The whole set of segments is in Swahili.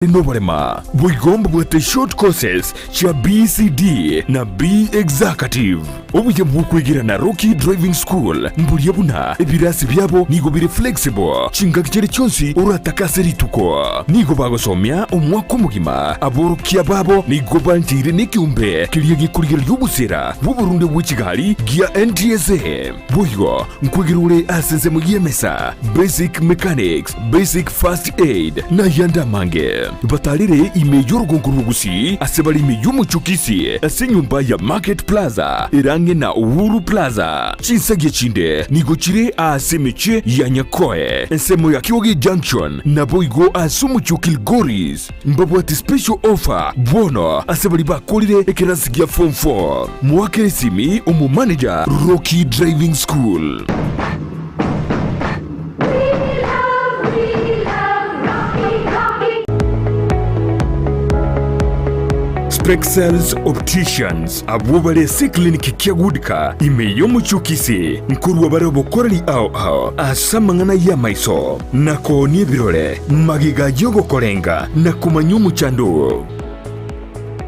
Nobarema, Buigomba bwate short courses cha BCD na B Executive. Obuye bwukwigira na Rocky Driving School. Mburiye buna ebirasi byabo nigo biri flexible. Chinga kicere cyonsi urataka rituko. Nigo bagosomya umwaka mugima. Aborokia babo nigo bantire n'icyumbe kiriye gikurigera y'ubusera. Buburundi bw'ikigali gia NTSA. Buyo nkwigirure asenze mu yemesa. Basic Mechanics, Basic First Aid na yanda mange. Batalire imejoro gonguru Gusii asebali imeyumu chukisi asenyumba ya Market Plaza irange na Uhuru Plaza chinsage chinde nigochire asemeche ya Nyakoe ensemo ya Kiwogi Junction na boigo asumu chukilgoris mbabu ati special offer bono asebali bakolire ekerasi ya Form 4 mwake simi umu manager Rocky Driving School. Spexels Opticians abubale si kliniki kiagudika imeyomu chukisi nkuru wabare bokorali ao asamangana ya maiso nako ni birole magiga yogo kolenga na kumanyumu chandu.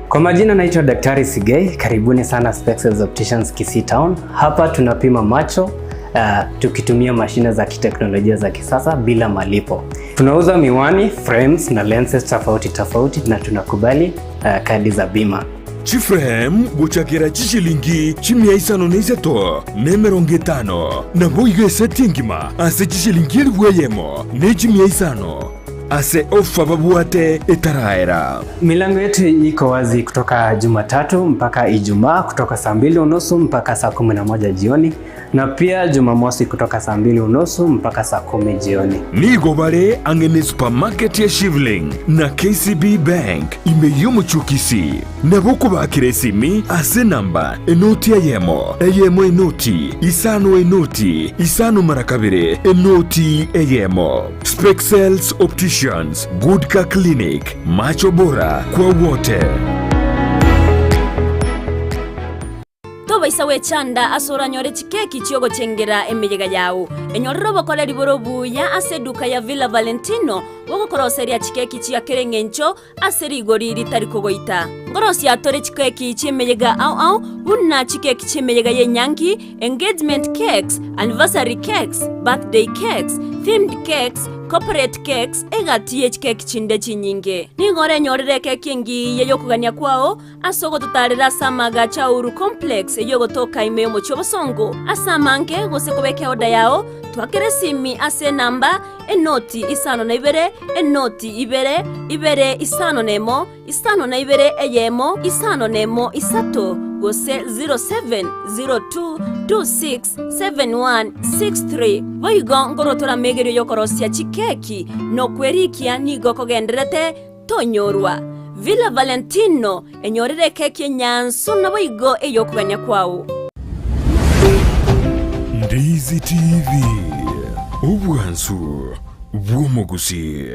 Kwa majina naitwa Daktari Sigei, karibuni sana Spexels Opticians Kisii Town. Hapa tunapima macho tukitumia mashine za kiteknolojia za kisasa bila malipo. Tunauza miwani, frames na lenses tofauti na tunakubali kadi za bima. Chiframe guchakira chishilingi chimia isano neiseto nemerongitano na boige setingima ase chishilingi elweyemo ne chimia isano ase ofa babuate etaraera. Milango yetu iko wazi kutoka Jumatato mpaka Ijumaa kutoka saa 2:30 mpaka saa 11 jioni na pia Jumamosi kutoka saa 2:30 mpaka saa 10 jioni. Nigo bare angene supermarket ya Shivling na KCB Bank imeyumu chukisi na boku bakire simi ase namba enoti eyemo enoti isano marakabire enoti eyemo. Spexels Opticians, Goodka Clinic, macho bora kwa wote. Toba isawe chanda asora nyore chikeki chiogo chengera emeyega yao. Enyorero bokole liboro buya aseduka ya Villa Valentino woko koroseria chikeki chia kerengencho aseri goriri tarikogoita. Ngorosi atore chikeki chimeyega au unna chikeki chimeyega yenyangi, engagement cakes, anniversary cakes, birthday cakes, themed cakes, corporate cakes egatiye chikeki chinde chinyinge. Ningore nyorere keki ngi yeyo kugania kwao asogo tutarira samaga cha Uru complex yeyo toka imeyo chobosongo asamange gose kobeke oda yao twakere simi ase namba enoti isano na ibere enoti ibere isano nemo isano na ibere eyemo isano nemo isato gose 0702267163 boigo ngorotora megero yokorosia chikeki no kwerikia nigo kogenderete tonyorwa. Villa Valentino enyorere keki nyansu na boigo eyokuganya kwao. Ndizi TV ubwansu bw'umuguzi.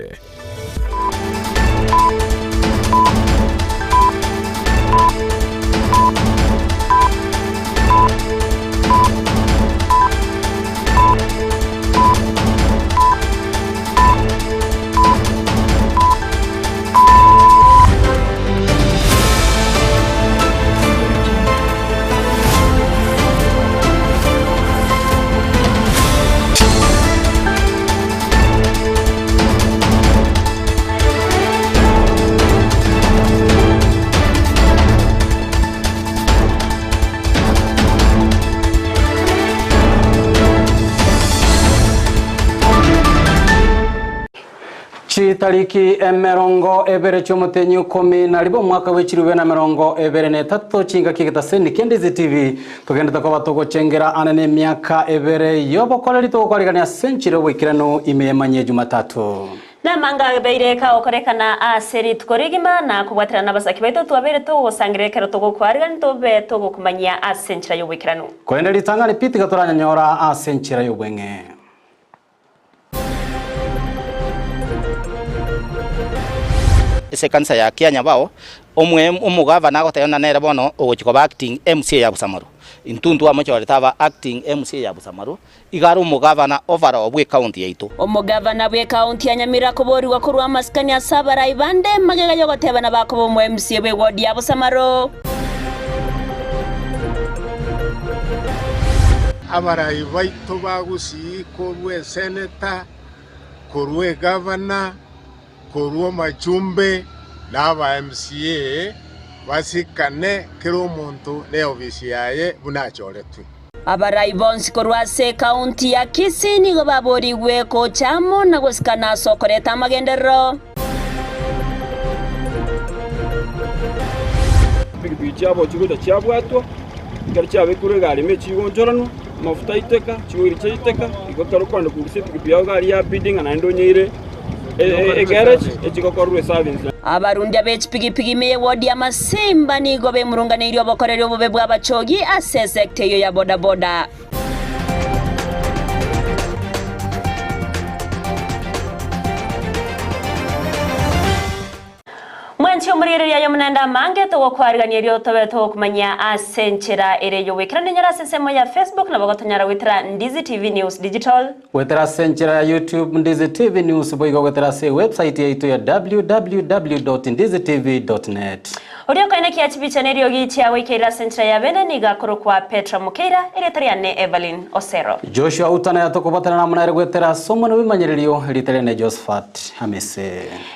Tariki emerongo ebere chomotenyi 10 na ribo mwaka wechiriwe na merongo ebere ne tatu chinga kigitase ni Ndizi TV tugenda takoba tugochengera anene myaka ebere yobo kolari tugokorigania senchire wikirano Emanyie Jumatato na manga beire ka okorekana aseri tukorigima na kubwatira nabasaki baito twabere to sangire kero to gokwarira ntobe to gokumanyia asenchira yo wikirano kwenda litanga lipitika turanyanyora asenchira yo bwenge. Ese kanisa ya Kenya bao omwe umugava nako tayona nere bono ogochiko acting MCA ya Busamaru intuntu amachore taba acting MC ya Busamaru igaru mugavana overall bwe county yaitu omugavana bwe county ya Nyamira kubori wakurwa maskani asabara ibande magega yogoteba na bakobo mu MC bwe ward ya Busamaru abarayi baito ba Gusii korwe senator korwe governor korwe majumbe n'aba MCA basikane kero muntu ne ofisi yaye bunachoretwe abarayi bonsi korwase county ya Kisii nigo baboriwe ko chamo na gusikana sokoreta magendero bichabo chigoda chabwato ngari chabe kuregari mechigo njorano mafuta iteka chiwiri chaiteka igotaro kwanda kugusipi byawo gari ya bidding anandonyire garage echigokorwe service abarundi abechipigipigi meye wodi ya Masimba nigo bemurunganire obokorero obube bw'abachogi ase sector yo ya boda boda mwenchi umurire ya munenda mange to kwarigania ryo tobe to kumanya asenchera ereyo wekirane nyara sesemo ya Facebook na bagotanyara witra Ndizi TV News Digital wetera senchera ya YouTube Ndizi TV News boigo wetera se website yetu ya www.ndizitv.net Orio kaina kiachibicha nerio gicha wekira senchera ya bene niga kurukwa Petra Mukeira eretariane Everline Osero Joshua Auta na yatokobatana na munare wetera somo no bimanyiririo riterene Josephat Amisi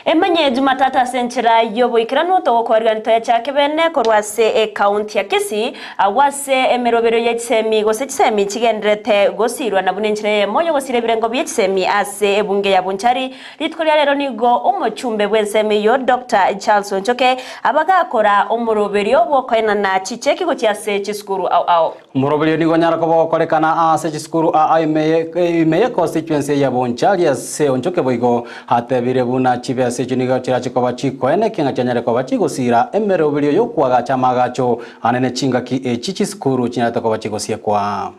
Emanyie Jumatato senchera yobo ikirano to kwarganto ya chake bene korwase county ya Kisii awase emerobero ya chisemi gose chisemi chigendrete gosirwa na bunenchire moyo gosire birengo bya chisemi ase ebunge ya Bunchari litkolya rero nigo umuchumbe bwensemi yo Dr. Charles Onchoke abagakora omurobero bwokoena na chicheki go cyase chiskuru au umurobero nigo nyara ko bokorekana ase chiskuru imeye constituency ya Bunchari ase Onchoke boigo hatebire buna chibe ase chiniga chirachikoba chikoene kinga chanyare kwa bachigosira emerobero yo kwaga chamagacho anene chingaki chichiskuru chinyata kwa bachigosie kwa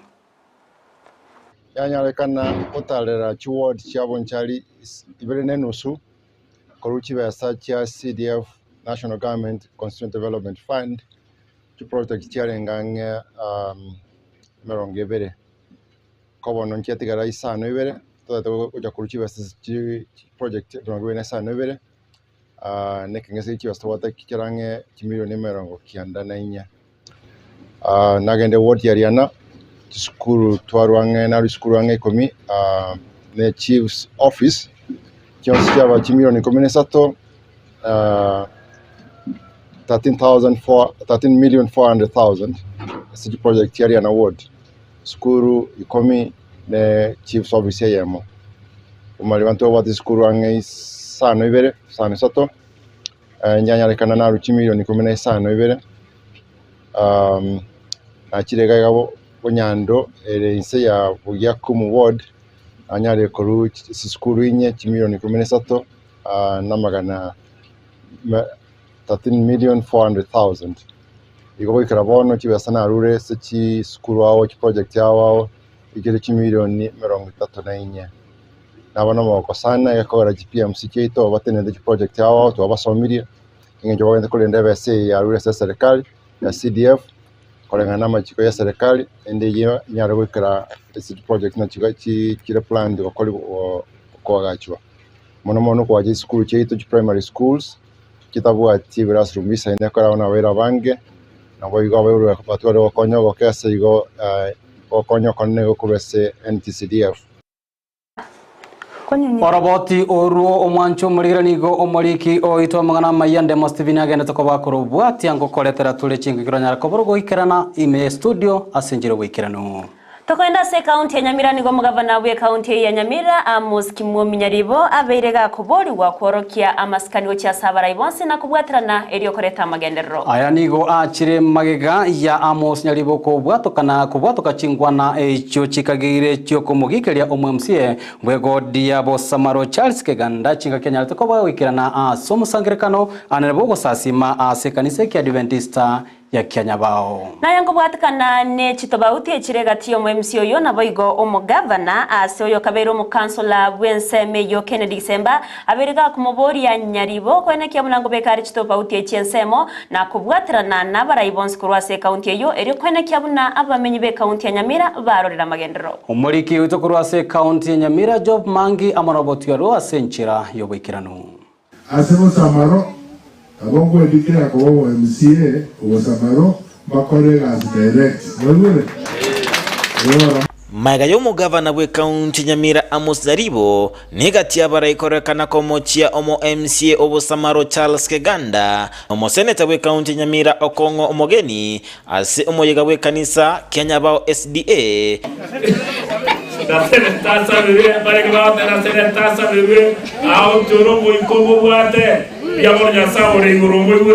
yanyarekana otalera chiward cha Bunchari ibere nenusu koruchi besa cha CDF National Government Constituent Development Fund to protect chiarengange merongebere kobono nchetigara isano ibere toto kuja koruchi besa project rongwena isano ibere nekengese chiwastwata kirange kimilioni merongo kianda na inya nagende ward yariana skuru twarwange na skuru wange komi ne chief's office kyosya kimilioni 13 13,400,000 city project yariana ward skuru ikomi ne chief's office yemo umali wanto wati skuru wange sano ibere sano sato nyanyarekana na miliyoni 15 ibere akirega gabo bonyando ere inse ya Buyakumu ward anyare koru sikuru inye miliyoni 13 na magana 13,400,000 igobo ikarabono kibasana rure sechi skuru awo project yawo igere miliyoni 34 nabona moko sana yakora GPMC kito batenede project yawo to abasomirie ingejo bagende kulenda bese ya rure serikali ya CDF kolengana amachiko ya serikali ende nyara gwikira city project na kire plan de ko gachwa mono kwa school cheito primary schools kitabu ati classroom bisa ine kora ona wera bange na boigo abero batware okonyo gokese igo okonyo konne kubese NTCDF Oroboti oruo omwancho murigiranigo omoriki oito magana mayande mostivina agenda tokoba korobwati ango koletera tule chingikiro nyara koborogo ikerana ime studio asenjiro wikirano Tokoenda se county ya Nyamira nigo mugavana we county ya Nyamira Amos Kimwomi Nyaribo abeirega kubori wa kworokia amaskani ocha sabara ibonse na kubwatrana erio koreta magenderro aya nigo achire magega ya Amos Nyaribo kubwatoka chingwana echo chikagire cyo kumugikeria omwemsie bwego dia Bosamaro Charles Keganda chinga Kenya tokoba wikirana somusangirekano anerebo gosasima ase kanise kya Adventista ya Kianyabao. Na yango bwatikana ne chitobauti echirega omo MC oyo na boigo omo governor ase oyo kabero mu councilor bwenseme yo Kennedy Semba aberiga kumobori ya nyaribo kwene kia mulango bekari chitobauti echensemo na kubwatirana na barayibonsi kurwase county eyo eri kwene kia buna abamenyi be county ya Nyamira barorera magendero. Umuriki wito kurwase county ya Nyamira Job Mangi amaroboti yaro asenchira yo bikiranu. Asemo samaro abongo edikira ko MCA osamaro bakorega as direct. Maiga yomu gavana bwe county Nyamira Amos Zaribo negatia barayikorekana ko mochia omo MCA obusamaro Charles Keganda omo senator bwe county Nyamira Okongo omogeni ase omoyega bwe kanisa Kenyabao SDA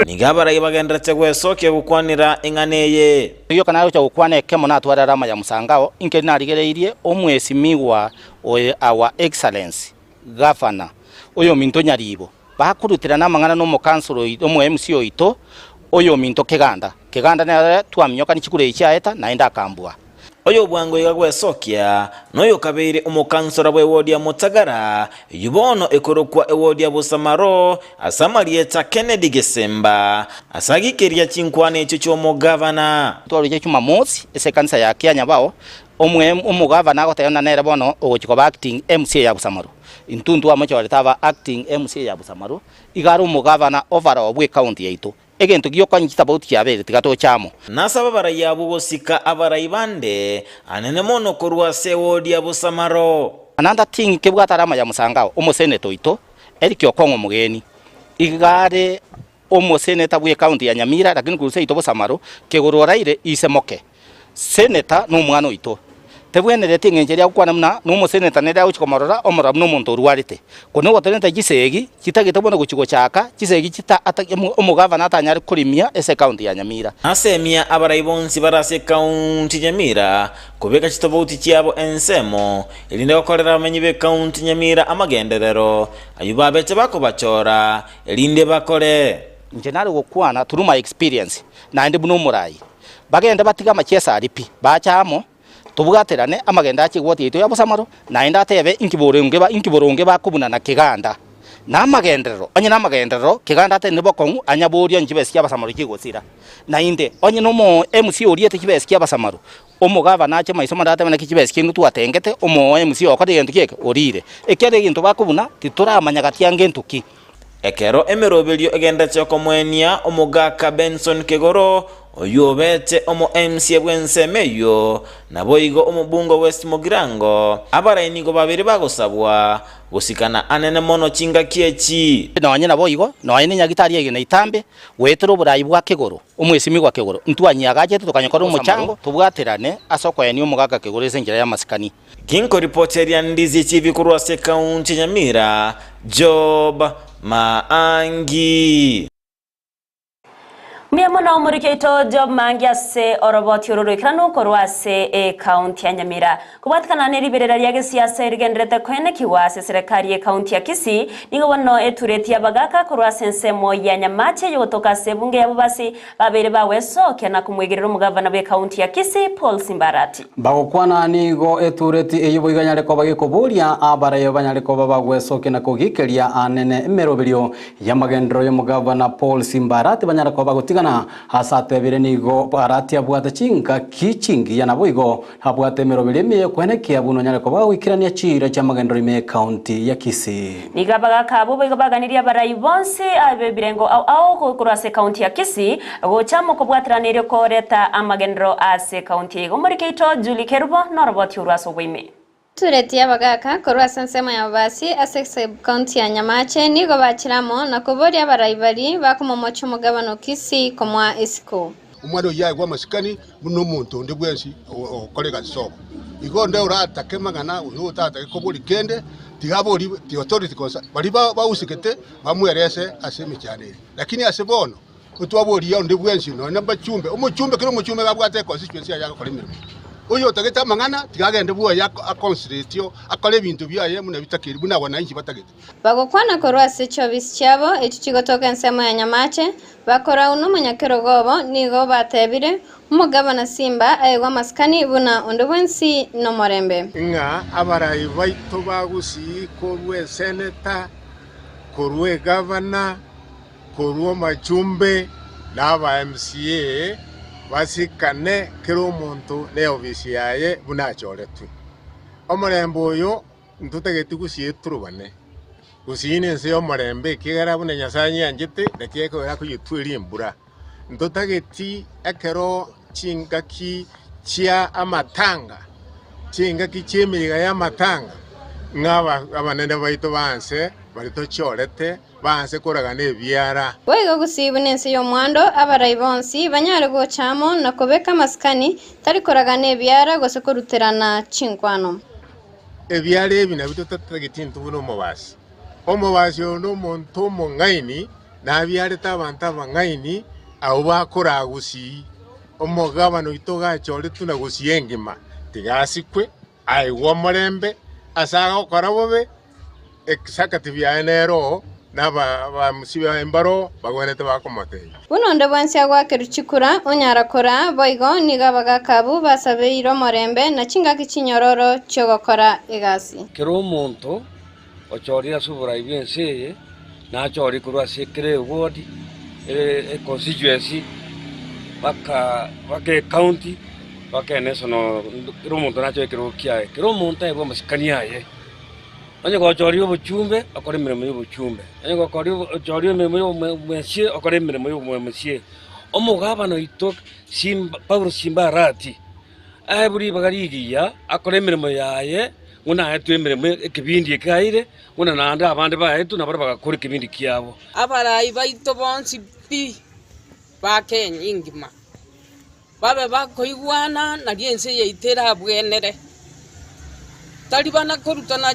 nigabara ibagenda tegwe soke gukwanira inganeye iyo kana cyo gukwane kemo natwara rama ya musangao inke narigereirie omwesi migwa our excellence governor oyo minto nyaribo bakurutira namangana no mu council omo MC oito oyo minto Keganda ne twamyoka nikikure ichaeta naenda kambwa oyo bwango igagwesokia noyo kabeire omukansora bwe ward ya Mutagara yubono ekorokwa eward ya Busamaro asamalieta Kennedy Gesemba asagikeria chinkwane echo chomo governor twalije chuma mosi ese kanisa ya Kianyabao omu governor agotayona nere bono ogochikoba acting MC ya Busamaro intuntu amocho walitaba acting MC ya Busamaro igaru mu governor overall bwe county yaitu egento giyoka nkitabauti yabere tigato chamo nasaba barayabu bosika abarayibande anene mono kurwase ward ya Busamaro ananda tingi kebwatarama ya musangao omo senator ito eriki okongo mugeni igare omo senator bwe county ya Nyamira lakini kuruse ito Busamaro kegororaire isemoke senator no mwana ito tebwenere tingenjeria kwana mna no mo senator nera uchikomorora omora no muntu ruarite kono woteneta gisegi kitagite bona guchigo chaka gisegi kita omo governor atanyari kurimia ese county ya Nyamira asemia abarayibonsi barase county Nyamira kubeka chitobauti chiabo ensemo elinde bakorera amenyi be county Nyamira amagenderero ayubabete bako bachora elinde bakore njenari gukwana turuma experience na ndi buno murai bagenda batiga machesa aripi bachamo tubugaterane amagenda akigwoti ito ya Busamaro naenda atebe inkiboronge bakubuna na Keganda na amagendero onye na amagendero Keganda ate nebo kongu anyaboria njibesi ya Busamaro kigosira na inde onye no mo MC oriete kibesi ya Busamaro omo governor ache maisoma data na kibesi kintu twatengete omo MC okode gentu keke orire ekere gintu bakubuna titura amanyagati yangentuki ekero emerobelio egenda choko mwenia omugaka Benson Kegoro oyobete omo MC bwensemeyo naboigo omubungo West Mogirango abarainigo babiri bagosabwa gusikana anene mono chinga kiechi nonye naboigo nonye nyagitari ege naitambe wetero burayi bwa Kegoro omwesimi gwa Kegoro ntwanyaga tukanyokora umuchango tubwaterane asoko yani omugaka Kegoro esenjera ya masikani kinko reporteria Ndizi TV kurwase county Nyamira Job Maangi Miamono umurikeito Job Mangi ase oroboti ururikirano korwase county ya Nyamira kubatikana neriberera ryage siasa erigendrete kwene kiwase serikali ya county ya Kisii nigo bono etureti abagaka korwase nsemo ya Nyamache yotoka sebunge yabo basi babere bawesoke na kumwegerera umugavana be county ya Kisii Paul Simbarati bagokwana nigo etureti eyiboiganyare ko bagikoburia abarayo banyare ko babagwesoke na kugikeria anene emeroberio ya magendero yo mugavana Paul Simbarati banyare ko bagotiga na hasate bire nigo parati abwata chinga kichingi ya naboigo habwate merobele me kwene kia buno nyale ko bawikirania chira cha magendero ime county ya Kisii nigabaga kabo bigo baganiria barayibonse abebirengo au kurase county ya Kisii go chamo ko bwatranire ko reta amagendero ase county go murikeito Julie Kerubo noroboti uraso wime tureti abagaka korwasa nsema ya basi ase county ya Nyamache nigo bachiramo na kuboria barayibari bakumomocho mugabano Kisii komwa isiko umwana yaye gwa masikani muno muntu ndi bwensi okolega soko igonde urata kemagana uyu tata ko buri kende tigabori ti authority kosa bari ba usikete bamwerese asemi cyane lakini asebono utwabori ya ndi bwensi no namba chumbe umuchumbe kino muchumbe gabwate constituency ya ko limiro uyo tageta mangana tigagende buo ya consultio akole bintu byaye muna bitakiri buna wananchi batagete bagokwana korwa secho bisyabo echichigotoka ensemo ya Nyamache bakora uno munyakerogobo nigo batebire umugabana Simba ayegwa maskani buna ondobwensi no morembe nga abarayi baito bagusi korwe senator korwe governor korwe machumbe n'aba MCA basikane kero omuntu ne ofisi yaye bunachoretu omorembe oyo ntutegeti gusie turubane gusine nse omorembe kigara bune Nyasaye anjete ndakeko era kuyitwiri embura ntutageti ekero chingaki chia amatanga chingaki chemiriga ya matanga ngaba abanene baito banse barito chorete banse koragana ebyara boigo gusibu nense yo mwando abarayi bonsi banyare gochamo nakobeka maskani tari koragana ebyara gose koruterana chinkwano ebyara ebi nabito tatageti ntubuno mobasi omobasi ono muntu mongaini nabyare tabanta bangaini abo bakora Gusii omugabano itoga chore tuna Gusii engima tigasikwe aiwa morembe asaga okora bobe executive ya enero naba musiba embaro bagwenete bakomoteye bunonde bwansi agwake ruchikura onyara kora boigo nigabaga kabu basabeiro morembe na chingaki chinyororo chogokora egasi kero omuntu ochorira subura ibyense na chori kurwa sekre ward constituency baka county baka national kero omuntu nacho kero kiae kero omuntu ebo masikania ye onye go chori obuchumbe akore mirimo y'obuchumbe onye go chori mirimo y'omwesie akore mirimo y'omwesie omugabano ito Simba Paulo Simba Arati buri bagarigiya akore mirimo yaye nguna yetu emirimo ekibindi ekaire nguna nanda abandi baetu nabara bagakora ekibindi kiabo abarayi baito bonsi pi bakenya ingima babe bakoigwana na riense yeitera bwenere talibana korutana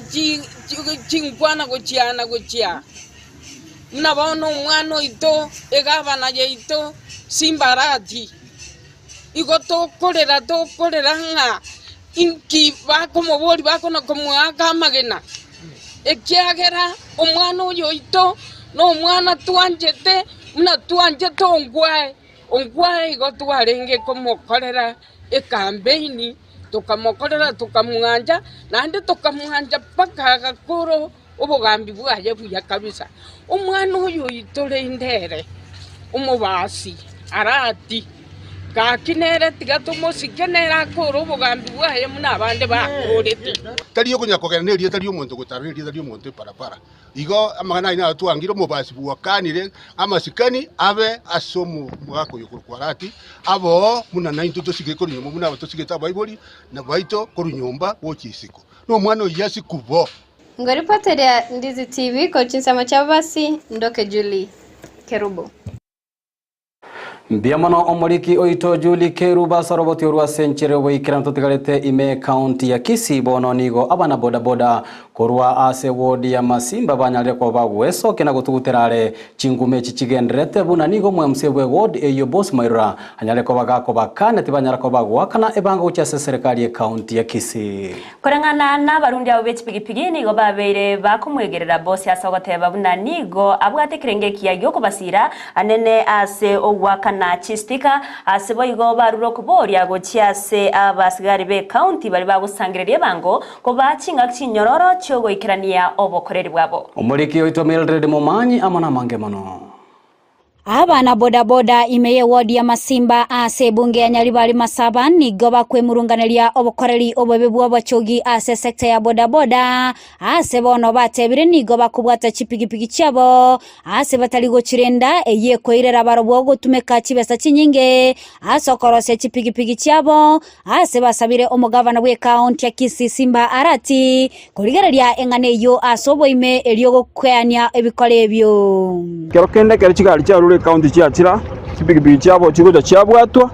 chinkwana gochia nabono umwana ito egabana yeito Simba Arati igo tokorera nga inki bakomo bori bakona komwaka magena ekyagera omwana oyo ito no mwana twanjete muna twanjete ongwae igo twarenge komokorera campaign tukamokorera tukamwanja nande tukamwanja paka gakoro obugambi bwaye buya kabisa omwana oyo ito rendere umubasi Arati kakinere tigatomo sikenera koro bugambi bwaye muna abande bakorete tari yo kunyakogera ne tari umuntu gutariri tari umuntu parapara igo amagana ina tuangiro mubasi buwakanire amasikani abe asomu mwako yokurwarati abo muna na into tosike ko nyumba muna batosike ta bible na baito ko nyumba wochisiko no mwana yasi kubo ngori pateria Ndizi TV ko chinsama chabasi ndoke Julie Kerubo Biamono omoriki oito Julie Keruba saroboti orwa senchere wikira mtotigarete ime county ya Kisii bono nigo abana boda boda korwa ase wodi ya Masimba banyale ko bagweso kena gutuguterare chingume chichigendrete buna nigo mwemsebwe ward eyo boss maira anyale ko bagako bakane tibanyara ko bagwakana ebanga ucha serikali ya county ya Kisii korengana na barundi abo bechipigipigi nigo babeire bakumwegerera boss yasogoteba buna nigo abwate kirengeki yagyo kubasira anene ase ogwakana na chistika asebo igo baruro kuboria gochiase abasigari be county bari bagusangirira bango ko bachinga kinyororo cyogo ikirania obokoreri bwabo omuriki oito Mildred Mumanyi amana mange mono abana boda boda imeye wodi ya Masimba ase bunge ya Nyaribari Masaba nigo bakwemurunganiria obokoreri obobebu abachogi ase sekta ya boda boda ase bono batebire nigo bakubwata chipigipigi cyabo ase batari gochirenda eye koirera barobwo gutumeka kibesa kinyinge ase korose chipigipigi cyabo ase basabire omugavana we county ya Kisii Simba Arati kurigereria engane yo asobo ime elio gukweania ebikorebyo kero kende kero chigari cyarure county cyatira kibigibigi cyabo kigoja cyabwatwa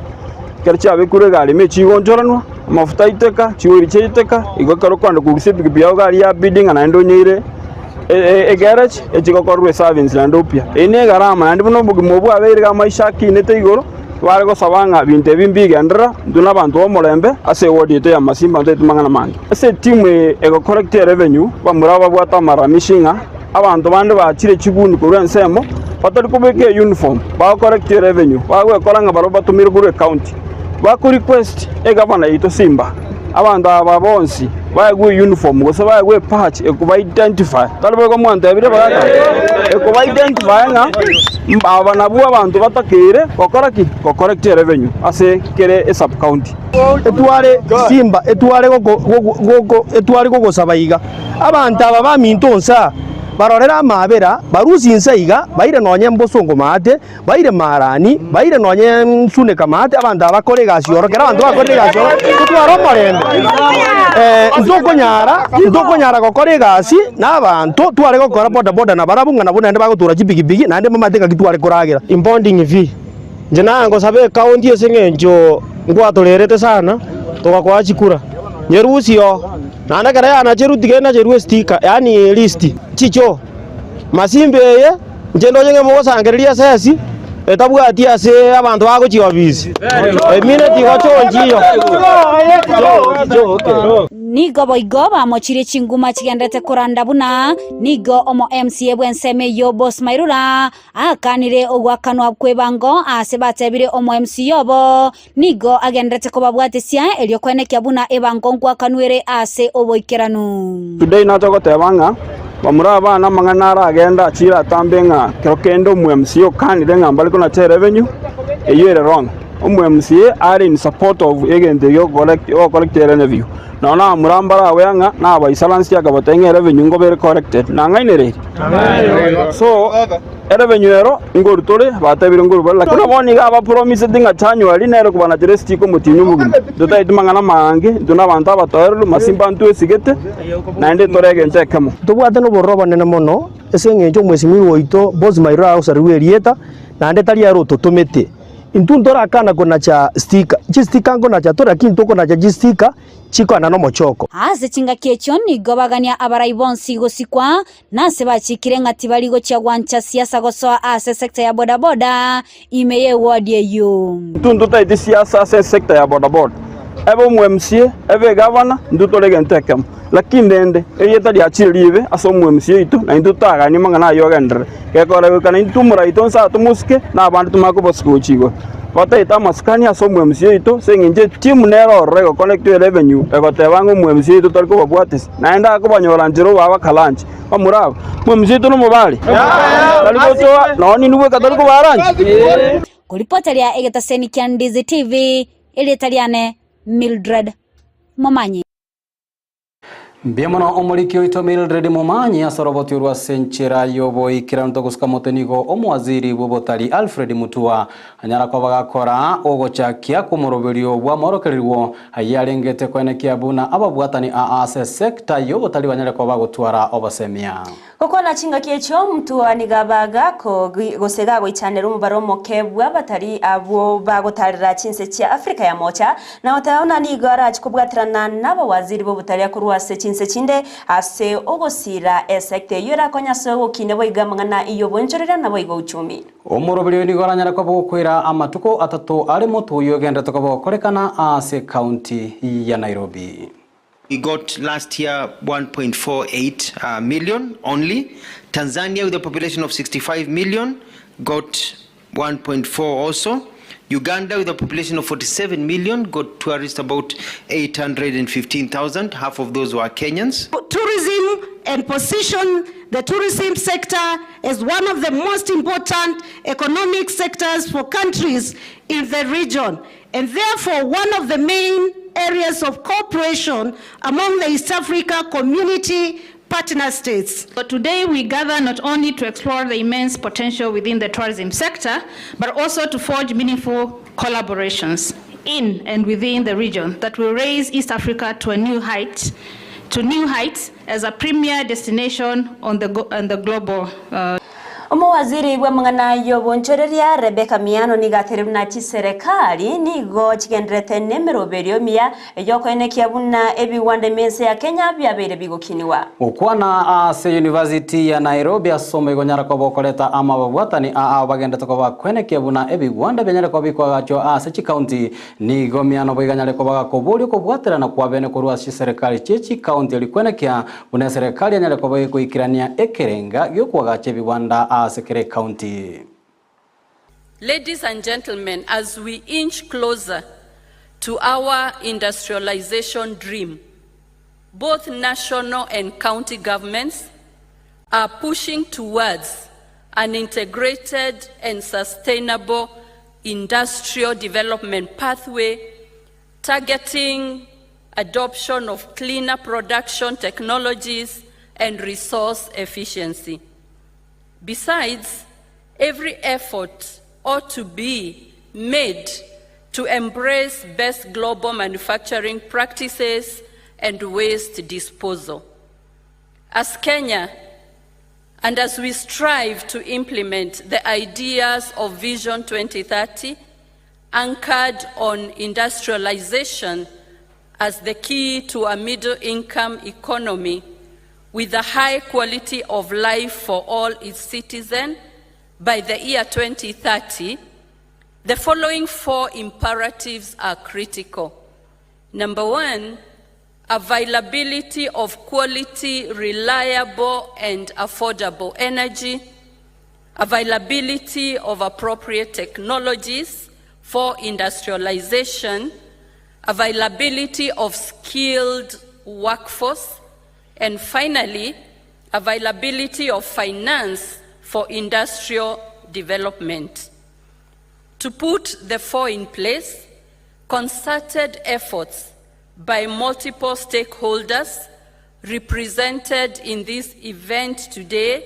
kero cyabekure gari me chigonjoranwa amafuta iteka chiwiri cyiteka igokaro kwanda kugusibiga byawo gari ya bidding na ndonyire garage echigokorwe service na ndopia ine garama ndi buno bugimo bwa beire ga maisha kinete igoro tware go sabanga binte bimbigendera nduna abantu bomulembe ase wodi ite ya Masimba ndetu mangana mangi ase timu ego collect revenue bamuraba bwata maramishinga abantu bande bakire kibuni ko rensemo batari kubeke uniform ba collect revenue bagwe kolanga baroba tumire kuri county ba ku request e governor ito Simba abantu aba bonsi bagwe uniform go se bagwe patch e kuba identify talbe ko mwanta ebire baraka e kuba identify nga mbaba nabu abantu batakire kokoraki ko collect revenue ase kere e sub county etware Simba etware go sabaiga abantu aba bamintonsa barorera mabera barusinsa iga baire nonye mbosongo mate baire marani baire nonye nsune kamate abantu abakore gasioro kera abantu bakore gasioro tutwaro morembe ndokonyara gokore gasi n'abantu tware gokora boda na barabunga nabo nande bagotura kipikipiki nande mamateka kitware kuragira impounding fee nje nango sabe county esengenjo ngwatorerete sana tugakwa chikura nyerusio nanda kara yana cherutige na cheru sticker yani list chicho Masimba ye njendo nyenge mugosangereria sesi etabwati ase abantu bago chi office minute gochonjiyo nigo boigo bamochire chinguma chigendete kuranda buna nigo omo MCA bwenseme yo boss mairura akanire ogwakanwa kwebango ase batebire omo MCA bo nigo agendete kobabwatesia elio kwenekia buna ebango ngwakanwere ase oboikeranu today nato tebanga bamura abana mangana agenda chira tambenga kirokendo mu MCA kanire ngambali kuna revenue eyere wrong omu MCA are in support of egende yo collect revenue na murambara wenga na abaisalansi agabotenge revenue ngo bere corrected na ngainere so revenue ero ngorutore batabire ngorubara lakini boni ga ba promise dinga chanyu ali nero kubana diresti ko mutinyu mugi dota itumangana mangi duna bantu abatorero Masimba ntu esigete na inde torege ntekemo tubwate no borroba nene mono esengenjo mwesimi woito boss maira usariwe rieta na inde tali aro totomete intuntora kana kona cha sticker sticker ngona cha tora kinto kona cha sticker chiko anano mochoko ase chinga kecho ni gobagania abaraibonsi gosikwa nase bachikire ngati baligo cha gwancha siasa gosoa ase sector ya boda boda imeye wodi yo tuntu taiti siasa ase sector ya boda boda ebe mu MCA ebe governor ndutolege ntekem lakini ndende eyeta dia chirive aso mu MCA itu na ndutaga ni mangana yogendere kekore kana intumura itonsa tumuske na abantu tumako bosku chigo bataita maskani aso mu MCA itu senginje team nero rego connect revenue egotebango mu MCA itu toriko babwatis na enda ko banyora njiro baba kalanchi bamuraba mu MCA itu no mubali taliko to noni nuwe katoriko baranchi kulipotalia egetaseni kya Ndizi TV ilitaliane Mildred Momanyi Biamono omuliki oito Mildred Momanyi asoroboti urwa senchera yobo ikiranto kuskamoteniko omwaziri bobotali Alfred Mutua anyara kwa bagakora ogochakia kumoroberio bwa morokerirwo ayarengete kwenekia buna ababwatani aase sector yobotali banyara kwa bagotwara obasemia kokona chinga kiecho Mutua nigabaga ko gosega goichanero mubaromo kebwa batari abo bagotarira chinse cia Afrika ya mocha na wataona ni gara chikubwatirana nabo waziri bobotali akurwa se chinde ase ogosira esekte yura konya so kine boigamangana iyo bonjorera na boigo uchumi omorobiri ni goranyara kwa bokwira amatuko atatu ari moto yogenda tokobo korekana ase county ya Nairobi. We got last year 1.48 million only. Tanzania with a population of 65 million got 1.4 also. Uganda with a population of 47 million got tourists about 815,000. Half of those were Kenyans. Tourism and position the tourism sector as one of the most important economic sectors for countries in the region, and therefore one of the main areas of cooperation among the East Africa community partner states. So today we gather not only to explore the immense potential within the tourism sector, but also to forge meaningful collaborations in and within the region that will raise East Africa to new heights as a premier destination on the global. Omowaziri bwa mang'ana y'obonchoreria Rebecca Miano nigateremna chiserikali nigo chigendrete nemeroberio mia ejokoenekia buna ebiwanda mense ya Kenya byabeire bigokiniwa ukwana ase University ya Nairobi asoma igonyara ko bokoleta ama babwatani bagendete ko bakwenekia buna ebiwanda benyare ko bikwacho ase county nigo Miano boiganyare ko bakobori ko bwaterana kwa bene ko rwa chiserikali chechi county likwenekia buna serikali yanyare ko boikirania ekerenga gyokwaga ebiwanda Sekere County. Ladies and gentlemen, as we inch closer to our industrialization dream, both national and county governments are pushing towards an integrated and sustainable industrial development pathway targeting adoption of cleaner production technologies and resource efficiency. Besides, every effort ought to be made to embrace best global manufacturing practices and waste disposal. As Kenya, and as we strive to implement the ideas of Vision 2030, anchored on industrialization as the key to a middle-income economy, with a high quality of life for all its citizens by the year 2030, the following 4 imperatives are critical. Number 1, availability of quality, reliable, and affordable energy, availability of appropriate technologies for industrialization, availability of skilled workforce, and finally, availability of finance for industrial development. To put the 4 in place, concerted efforts by multiple stakeholders represented in this event today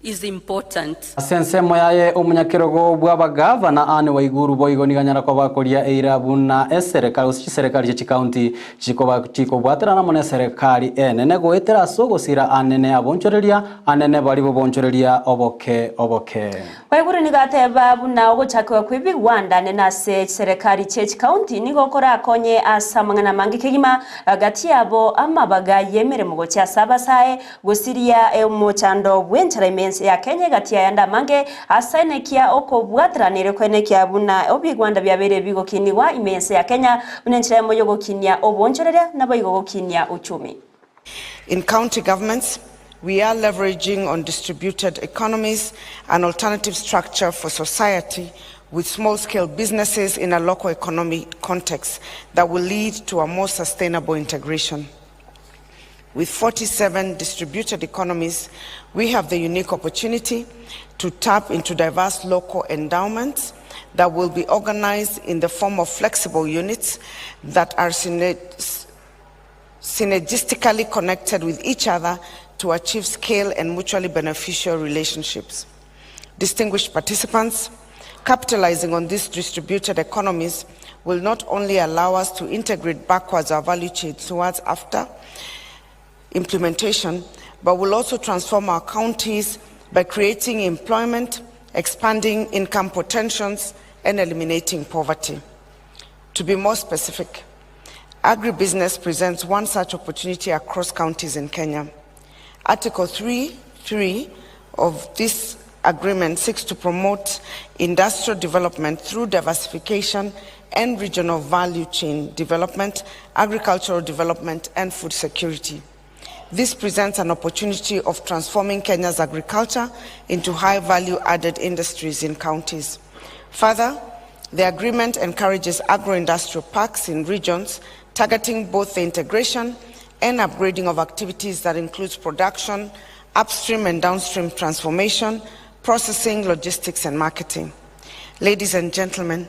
is important. Sensemo yaye omunyakirogo bw'abagavana ane waiguru boigoniganyara ko bakoria eirabuna serikali chi county chiko bwaterana mone serikali enene goetera sogosira anene abonchoreria anene bali bonchoreria oboke waiguru nigateba buna ogochakwa kwibigwanda nenase serikali chechi county nigokora konye asamangana mangi kigima gati yabo amabaga yemere mugocha sabasae gusiria omochando bwenchara ya Kenya gati ya yanda mange asainekia oko bwatranire kwenekia buna obigwanda byabere bigokiniwa imense ya Kenya bunenchira moyo gokinia obonchoreria nabo igogokinia uchumi. In county governments, we are leveraging on distributed economies, an alternative structure for society with small-scale businesses in a local economy context that will lead to a more sustainable integration. With 47 distributed economies, we have the unique opportunity to tap into diverse local endowments that will be organized in the form of flexible units that are synergistically connected with each other to achieve scale and mutually beneficial relationships. Distinguished participants, capitalizing on these distributed economies will not only allow us to integrate backwards our value chain towards after implementation, but will also transform our counties by creating employment, expanding income potentials, and eliminating poverty. To be more specific, agribusiness presents one such opportunity across counties in Kenya. Article 3.3 of this agreement seeks to promote industrial development through diversification and regional value chain development, agricultural development, and food security. This presents an opportunity of transforming Kenya's agriculture into high-value added industries in counties. Further, the agreement encourages agro-industrial parks in regions targeting both the integration and upgrading of activities that includes production, upstream and downstream transformation, processing, logistics, and marketing. Ladies and gentlemen,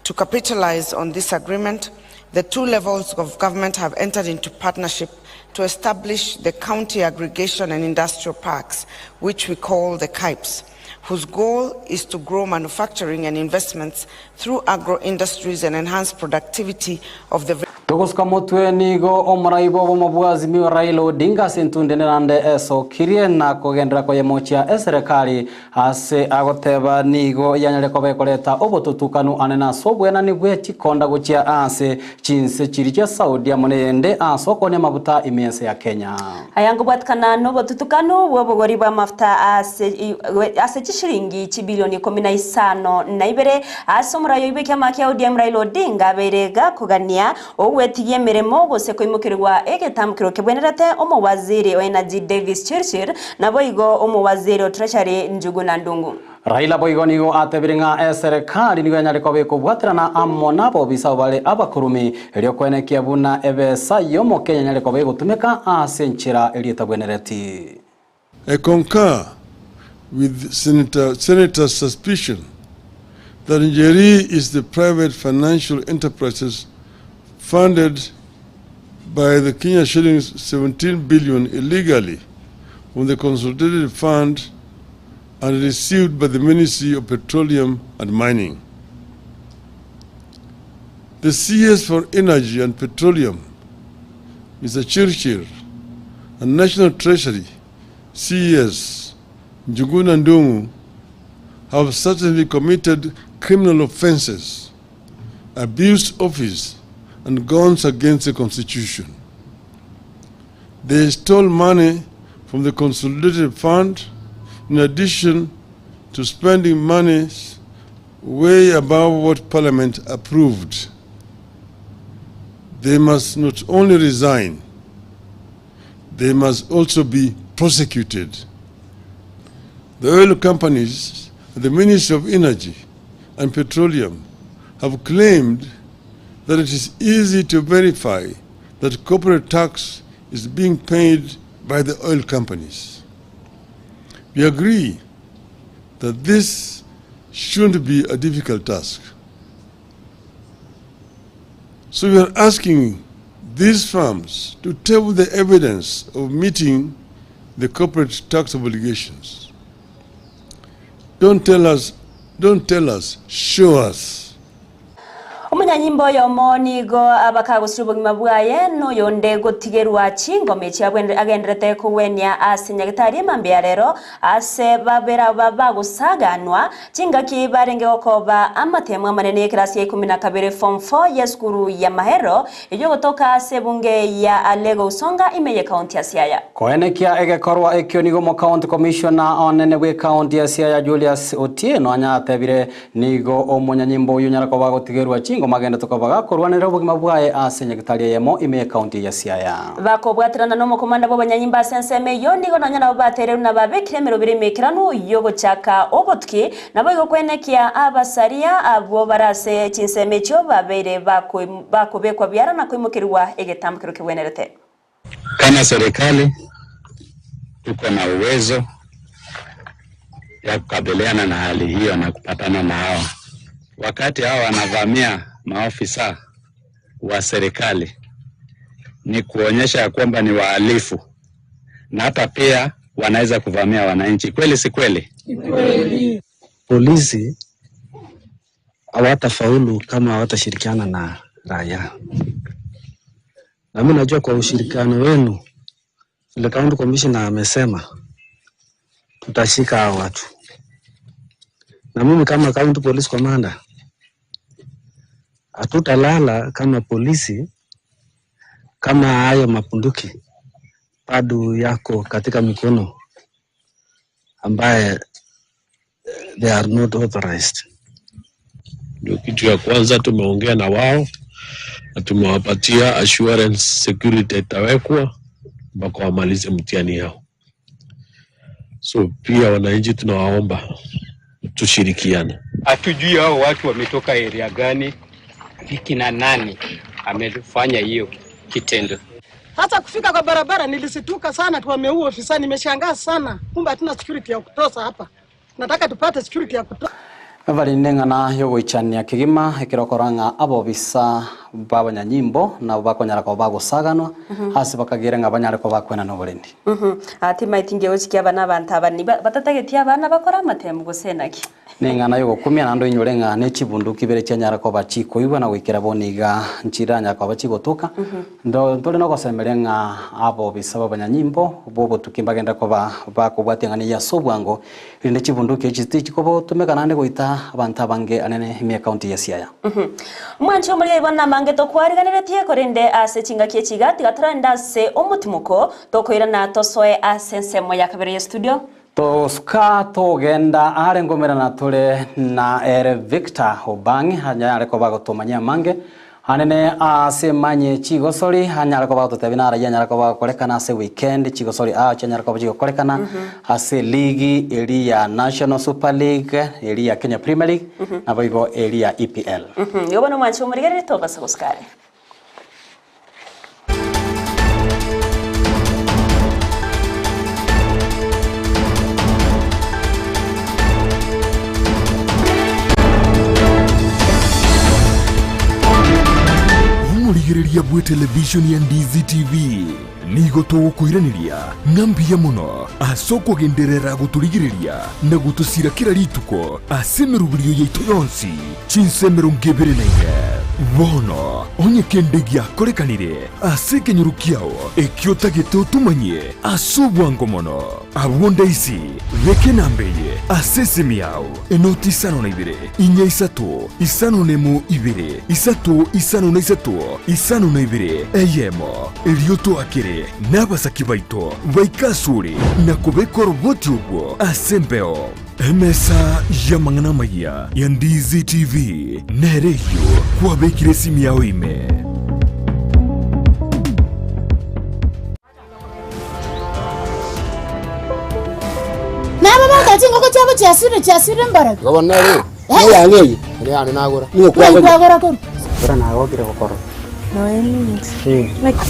to capitalize on this agreement, the 2 levels of government have entered into partnership to establish the County Aggregation and Industrial Parks, which we call the KIPES, whose goal is to grow manufacturing and investments through agro-industries and enhance productivity of the Tokoska motwe nigo omraibo bomobwazi mi Raila Odinga sintunde nande eso kirien na kogendera ko yemochia serikali ase agoteba nigo yanyale kobekoleta obotutukanu anena sobwena ni bweti konda gochia ase chinse chiricha Saudi amonende asoko ne mabuta imense ya Kenya ayango bwatkana no botutukanu bwobogori ba mafuta ase chishiringi chibilioni 15 na ibere ase omrayo ibeke makia ODM Raila Odinga berega kugania wetigie miremo gose koimukirwa egetamkiro kebwenerete omowaziri wa energy Davis Chirchir na boigo omowaziri wa treasury Njuguna Ndungu. Raila boigo nigo atebiringa serikali nigo yanyale kobe kubwatirana amona bobisa bale abakurumi elio kwenekia buna ebesa yomo Kenya nyale kobe gutumika asenchira elietabwenereti. I concur with Senator's suspicion that Njeri is the private financial enterprises funded by the Kenya shillings 17 billion illegally from the consolidated fund and received by the Ministry of Petroleum and Mining. The CS for Energy and Petroleum, Mr. Chirchir, and National Treasury, CES, Njuguna Ndungu, have certainly committed criminal offenses, abused office, and gone against the Constitution. They stole money from the consolidated fund in addition to spending money way above what Parliament approved. They must not only resign, they must also be prosecuted. The oil companies, the Ministry of Energy and Petroleum have claimed that it is easy to verify that corporate tax is being paid by the oil companies. We agree that this shouldn't be a difficult task. So we are asking these firms to table the evidence of meeting the corporate tax obligations. Don't tell us, show us. Umunyanyimbo yomoni go abakagusubwa mabwaye no yonde gotigerwa chingo mechi agendrete kuwenya ase nyagitari mambya rero ase babera babagusaganwa chinga kibarenge okoba amatemwa manene klasi ya 12 form 4 ya skuru ya Mahero iyo gotoka ase bunge ya Alego Usonga imeye county ya Siaya koenekia egekorwa ekyo nigo mo county commissioner onene we county ya Siaya Julius Otieno anyatebire nigo omunyanyimbo yunyara ko bagotigerwa chingo magenda tukabaga korwanira ubugima bwaye asenye gitalia yemo ime county ya Siaya bakobwatirana no mukomanda bo banyanyimba senseme yo nigo nanyana batere na babekire mirobire mekirano yogo chaka obotki nabo kwenekia abasaria abo barase chinseme cyo babere bakobekwa byara na kwimukirwa egetambukiro kibwenerete. Kama serikali tuko na uwezo ya kukabiliana na hali hiyo na kupatana na hao wakati hao wanavamia maofisa wa serikali ni kuonyesha ya kwamba ni wahalifu na hata pia wanaweza kuvamia wananchi. Kweli si kweli? Kweli. Polisi hawatafaulu kama hawatashirikiana na raia. Na mimi najua kwa ushirikiano wenu vile county commissioner amesema tutashika hao watu. Na mimi kama county police commander hatutalala kama polisi kama hayo mapunduki bado yako katika mikono ambaye they are not authorized. Ndio kitu ya kwanza tumeongea na wao na tumewapatia assurance security itawekwa mpaka wamalize mtihani yao. So pia wananchi tunawaomba tushirikiane. Hatujui hao watu wametoka area gani, kina nani amefanya hiyo kitendo. Hata kufika kwa barabara nilisituka sana, tuwameua ofisa, nimeshangaa sana. Kumbe hatuna security ya kutosha hapa. Nataka tupate security ya kutosha. Everline ngana yogo ichania kigima ekirokoranga abo bisa babanyanyimbo na bakonyara ko bagosaganwa hasi bakagira ngabanyara ko bakwena no burendi ati maitinge ochikia bana bantu abani batatagetia abana bakora amatemu gusenaki Nengana yugo kumia nando inyorenga ne chibundu kibere cyanyara ko bachiko iwa na wikira boniga nchiranya ko bachiko tuka ndo tole no kosemerenga abo bisaba banyanyimbo bobo tukimbagenda ko ba kubwatengani ya sobwango inde chibundu ke chiti ko bo tumekana ne goita abantu bange anene Emanyie county ya Siaya mwancho muri ibona mange to kwariganire tie korinde ase chinga kiechiga tigatranda se omutimuko to koirana to soe asensemo ya kabere studio to ska to genda are ngomera na tole na Victor Obangi hanyare ko bago to manya mange hanene ase Emanyie chigosori hanyare ko bago to tebinara yanyare ko bago kolekana ase weekend chigosori chanyare ko bago kolekana ase ligi area National Super League area Kenya Premier League na bago area EPL yobona mwancho muri gere to basabuskare Murigiriria bwe television ya Ndizi TV nigo to kuiraniria ngambia muno asoko genderera guturigiriria na gutusira kira rituko asemerubirio yeito yonsi chinsemero ngebere nenge bono onye kendegia korekanire aseke nyurukiao ekiota geto tumanye asobwango mono abonda isi veke nambeye asesemiao enoti isano na ibere inya isato isano nemo ibere isato isano na isato isano na ibere eyemo elioto akere nabasaki baito baikasure na kubeko roboti ubwo asembeo emesa ya mangana maya ya Ndizi TV nereyo kwa bekire simi yao ime Mama mama ngoko cyabo cyasire mbaraga gabona re yange ari hano nagora niyo kwagora ko ora nago kire gokoro no eni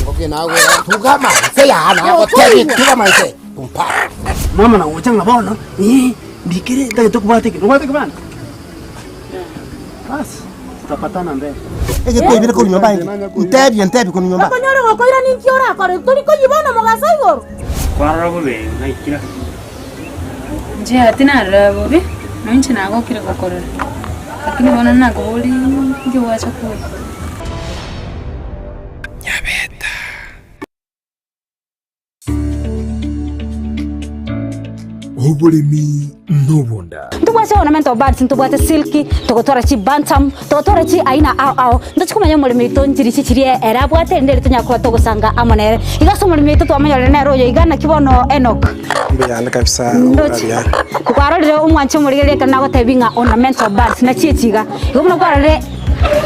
okay nagora tugama se ya hana goteri tugama se umpa mama na uchanga bona ndikire ndaito kubate bana bas tutapatana mbele kwa ibire ko nyumba ntebi ko nyumba ko nyoro ko ira ni kiora ko turi ko yibona mogasa igoro kwarara bube naikira je atina rabobe nanchi nago kire gokora lakini bona nago uri ndio wacha kwa nyabeta obolemi nobonda ntubwase ornament of birds ntubwate silky togotora chi bantam togotora chi aina ao ndachikumanya mulimi to njiri chichirie era bwate ndere tunyakwa togosanga amonere igaso mulimi to twamanyore na royo igana kibono Enoch mbiyana kabisa urabya kwarorere umwanche murigere kana gotebinga ornament of birds na chichiga igomno kwarore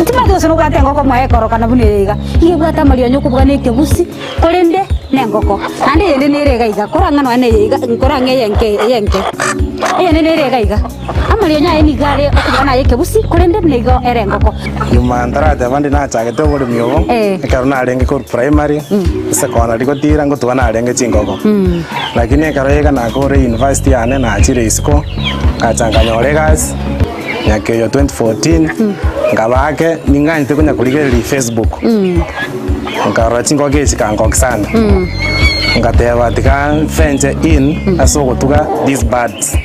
ntimade sono bwate ngoko mwekoro kana buniriga igibwata mariyo nyukubwa neke busi kolende nengoko ande yende nerega iga korangano ane iga korange yenke yende nerega iga amariyo nya eni gare okubana yeke busi kolende nego erengoko yumandara da bandi na chage to buri myogo ekaruna arenge ko primary secondary ko tira ngo twana arenge chingoko lakini ekarega na ko university ane na chire isko kachanganyore gas nyakeyo 2014 ngabake ninganyite kunya kuligeri Facebook ngara chingo kesi kango sana ngateba tika fence in aso gotuga these birds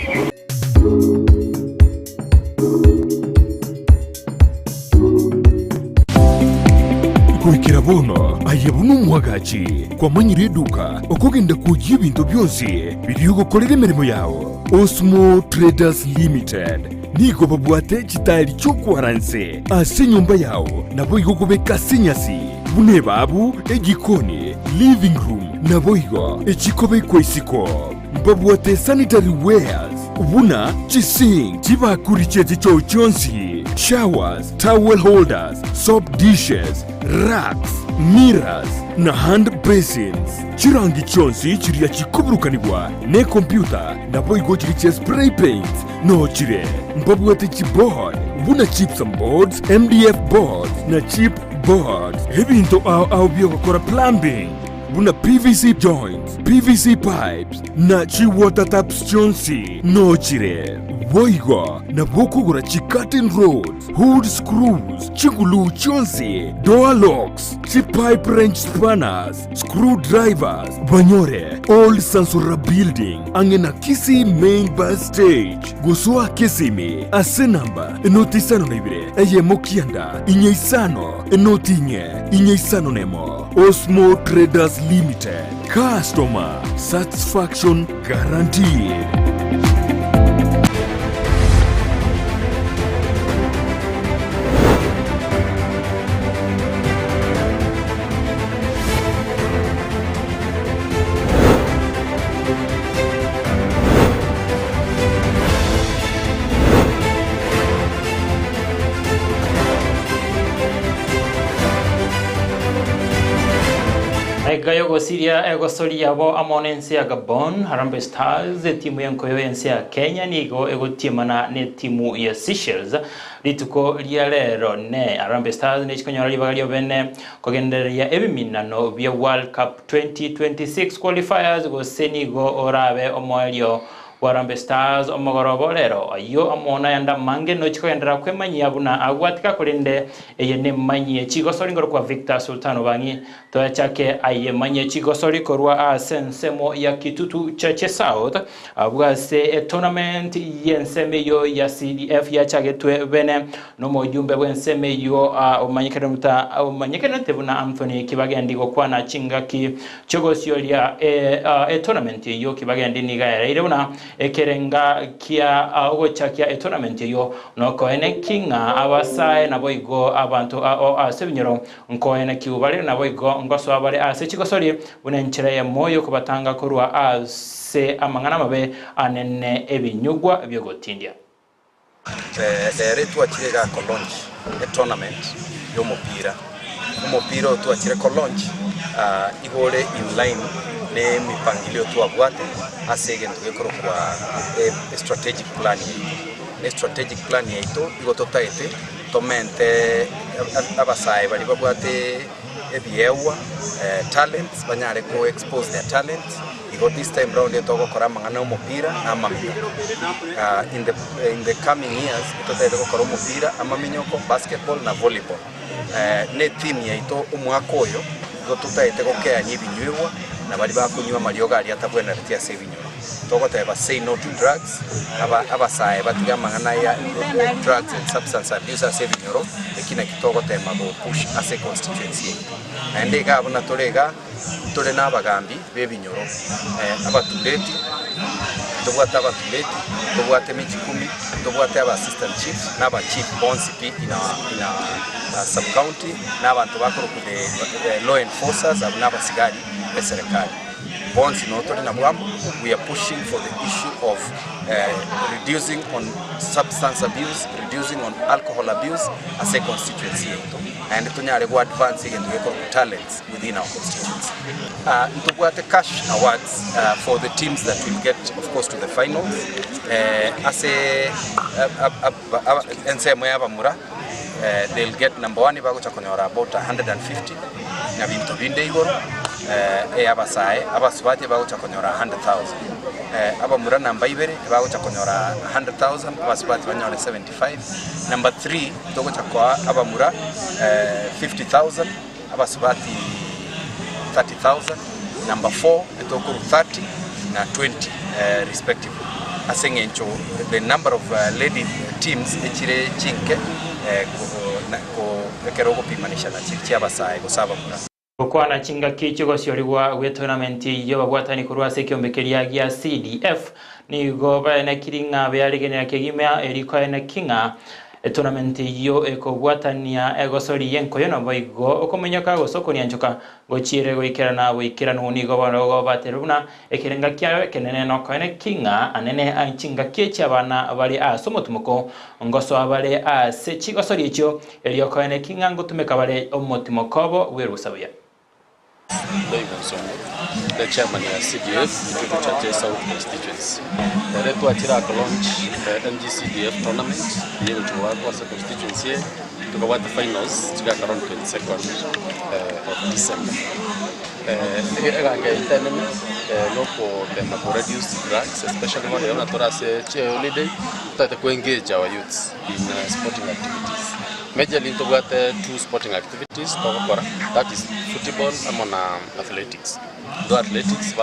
kuikira bono ayebunu mwagachi kwa manyire duka okogenda kujia bintu byose biriyo kolere merimo yao Osmo Traders Limited niko babwate chitali chokwaranse ase nyumba yao nabo igokobeka senyasi bune babu egikoni living room nabo igo echikobe kwaisiko babwate sanitary wares buna chising chibakuri chete cho chonsi showers towel holders soap dishes racks mirrors na hand basins chirangi chonsi chiria chikuburukanibwa ne computer nabo igo chiri spray paint no chire mbabwate chipboard buna chips and boards MDF boards na chip boards ebinto au biokora plumbing buna PVC joints PVC pipes na chi water taps chonsi no chire boigo na bokugura chikatin roads, hood screws, chigulu chonsi, door locks, pipe wrench spanners, screwdrivers, banyore, old Sansura building, angena Kisii main bus stage, gusua Kisimi, ase namba, enoti isano na ibire, eye mokianda, inye isano, enoti inye isano nemo, Osero Traders Limited, customer satisfaction guaranteed. Gayo Gosiria egosori yabo amonense ya Gabon Harambee Stars timu yankoyo yense ya Kenya nigo egotiemana ne timu ya Seychelles lituko lya lero ne Harambee Stars ne chikonyora libagalyo bene kogenderia ebiminano bya World Cup 2026 qualifiers go senigo orabe omoelio Harambee Stars omogorobo lero ayo amona yanda mange no chikogendera kwemanyia buna agwatika kulinde eyene manyie chigosori ngoro kwa Victor Sultano bangi to chake aye manyie chigosori korwa asensemo ya kitutu chache South abwase tournament yensemeyo ya CDF ya chagetwe bene no mojumbe wensemeyo omanyikere buna Anthony Kibagendi go kwa na chingaki chogosio lya tournament yo Kibagendi niga ire buna ekerenga kia ogochakia tournament yo noko ene kinga abasae naboigo abantu asebinyoro nko ene kiubale naboigo ngoso abale ase chikosori bunenchire moyo kubatanga kurwa ase amangana mabe anene ebinyugwa byogotindia lere twachirega ko launch tournament yo mupira twachire ko launch igore in line ne mipangilio twabwate asege ndugekoro kwa strategic plan yetu igototaite tomente abasaye bali babwate ebiewa talents banyare ko expose their talents igo this time round etogokora mangana omupira amaminyo in the coming years itotaite gokora omupira amaminyoko basketball na volleyball ne team yetu omwaka oyo igototaite gokeanya ebinywewa na bali bakunywa marioga ali atabwena retia sevinyo togoteba say no to drugs abasaye batiga mangana ya drugs and substance abuse sevinyoro ekina kitogotema go push as a constituency ande gabona torega tore nabagambi bebinyoro abatuleti tobwate michikumi tobwate aba assistant chief naba chief bonsipi ina sub county nabantu bakoro ku law enforcers naba sigari beserikali bonds notori na bwambo. We are pushing for the issue of reducing on substance abuse, reducing on alcohol abuse as a constituency and tunyare go advancing and work on talents within our constituency. Ntugwate cash awards for the teams that will get, of course, to the finals. As a ensemo yabamura, they'll get number 1 ibago chakonyora about 150 na bintu binde igoro abasaye abasubati ibago chakonyora 100,000 abamura number 2 ibago chakonyora 100,000 abasubati banyora 75. Number 3 togo chakwa abamura 50,000 abasubati 30,000. Number 4 itokuru 30 na 20 respectively. Asengencho the number of lady teams echire chinke ko ekerogo pimanisha na chichi abasaye gosaba mura okwana chinga kichigo sioriwa we tournament yo babwatani kurwa sekiombekeria gya CDF ni goba na kiringa byaligenera kegimya eriko na kinga tournament yo ekobwatania egosori yenko yo no boigo okomenyaka gosoko nyanjoka gochire goikera na boikera no ni goba bateruna ekirenga kya kenene no kone kinga anene achinga kechi abana bali asomotumoko ngoso abale ase chigosori echo elio kone kinga ngotumeka bale omotumokobo werusabuya the chairman of CDF, Jumatato South constituency. The red to launch the MGCDF tournament here to work as a constituency to go at the finals to get around 22nd of December. no for them to reduce drugs, especially when they want to holiday, to engage our youths in sporting activities. Majorly to get 2 sporting activities, that is football and athletics. Do athletics,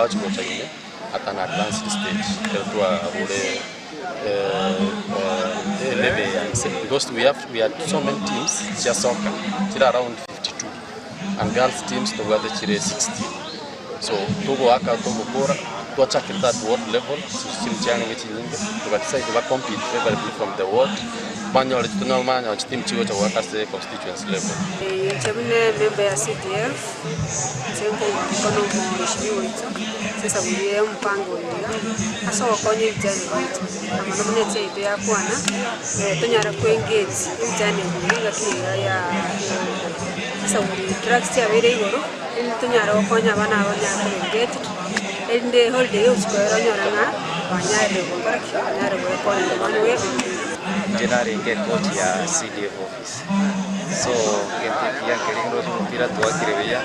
at an advanced stage, because we have so many teams, just soccer, around 52, and girls teams to get 16. So to go aka to go to check that world level, to compete favorably from the world. Manual regional manual team chigo cha work as the constituency level. Chamine member ya CDF, senko kono mheshimiwa wetu. Sasa uliye mpango ya. Asa wakonye vijana wetu. Kama nomnete ide ya kwana, tonyara kuengage vijana kulinga kile ya. Sasa uli drugs ya vile igoro, tonyara wakonya bana abanya kuengage. Ende holiday usikwera nyoranga, banyare bongora kanyare bokona manwe. General coach ya CDF office. So ya kelingro mpira tuwakirebeya.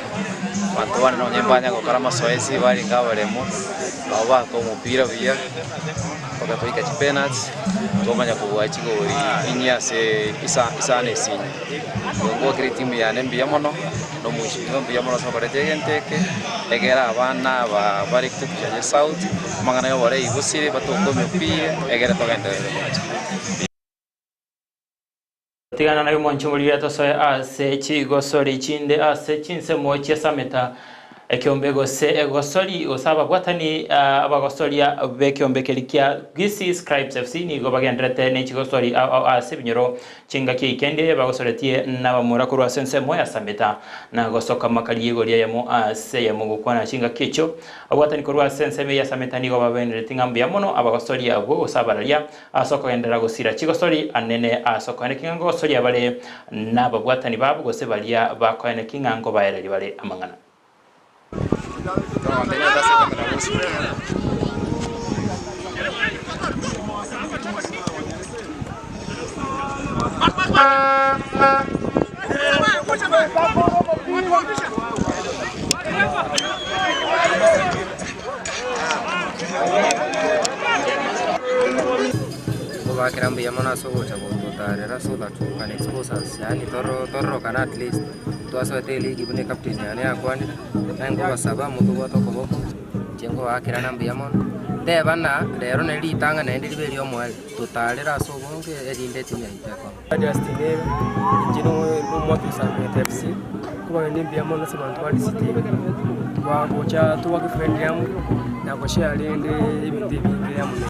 Bantu bana no nyembanya gukora masoesi bari ngabaremo. Baba ko mpira bya. Bakatoika penalties. Tomanya kuwa chigori inya se isane sinye. Ngo kiri timu ya nembia mono no mushiro mbia mono so barete genteke. Egera abana bari kutuja South. Mangana yo bare Gusii batoko mpira egera togenda. Tigana na yumonchi muliya tosoe ase chigosori chinde ase chinse mochi sameta ekyombego se egosori osaba bwatani abagosoria bekyombekelikia Gusii Scribes FC ni gobagendrete ne chigosori ase binyoro chinga kikende bagosoretie nabamura kurwa sense moya sameta na gosoka makaliego lya yamo ase yamo gukwana chinga kicho abwatani kurwa sense meya sameta ni gobabendrete ngambia mono abagosoria abo osabararia asoko gendera gosira chigosori anene asoko ne kingo gosori abale nababwatani babo gose balia bakoene kingango baereri bale amangana. Kirambi yamana so chabo tarera so that you can expose us yani toro can at least to aso tele gibune captain yani akwani nango basaba mutu goto kobo jengo akira nambi yamon de bana de ro ne litanga ne ndi beli omwe to tarera so bonke edinde tinya itako adastine jino moto sa FC kuba nimbi yamon so bantu ali city wa bocha to wa friend yamu na ko share lende ibindi bingi yamu.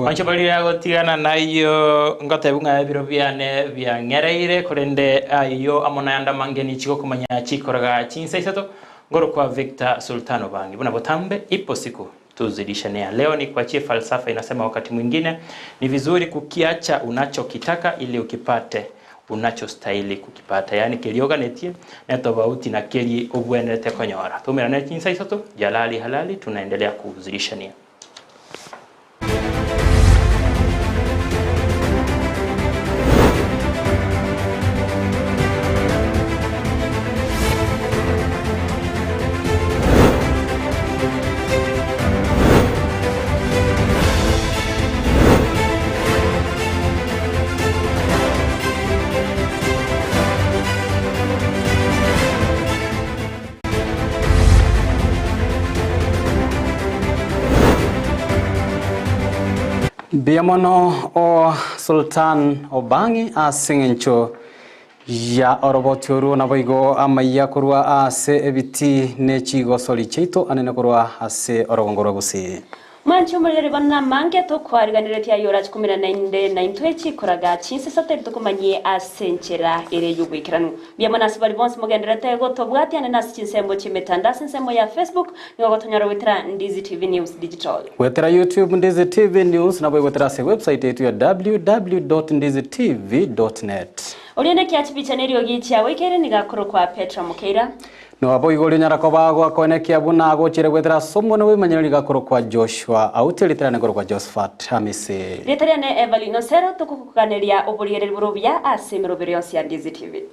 Ancho balira gotigana nayo ngotebunga biro byane byangereire kurende ayo amona yanda mangeni chiko kumanya chikoraga chinsaisato ngoro kwa Victor Sultano bangi buna botambe ipo siku tuzidishanea. Leo ni kuachie falsafa inasema wakati mwingine ni vizuri kukiacha unachokitaka ili ukipate unachostahili kukipata. Yani kelioga netie na tofauti na keli obwenete konyora. Tumira na chinsaisato jalali halali tunaendelea kuzidishania. Biamono o Sultan Obangi asingencho ya orobotioro na boigo amaya kurwa ase ebiti nechigo soli cheito anene kurwa ase orogongoro Gusii. Mancho mulere bana mange to kwariganire tia yora 19 na intwechi koraga chinse sateri to kumanye asenchera ere yugwikiranu biamana sibali bonse mogendrete go to bwati anena chinsembo chimetanda sensembo ya Facebook ni go tonyara witra Ndizi TV News Digital wetera YouTube Ndizi TV News na boy wetera se website yetu ya www.ndizitv.net Oriene kiachipicha nerio gicha wekere nigakoro kwa Petra Mukeira. No abo igori nyarako bagwa konekia buna agochire gwethera somo no wimanyiro ligakoro kwa Joshua Auta litera negoro kwa Josephat Amisi. Litera ne Everline Osero tukukukaneria obuliyere burubya asemero berionsi ya Ndizi TV.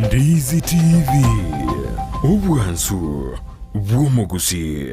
Ndizi TV, ubwansu bw'omugusii.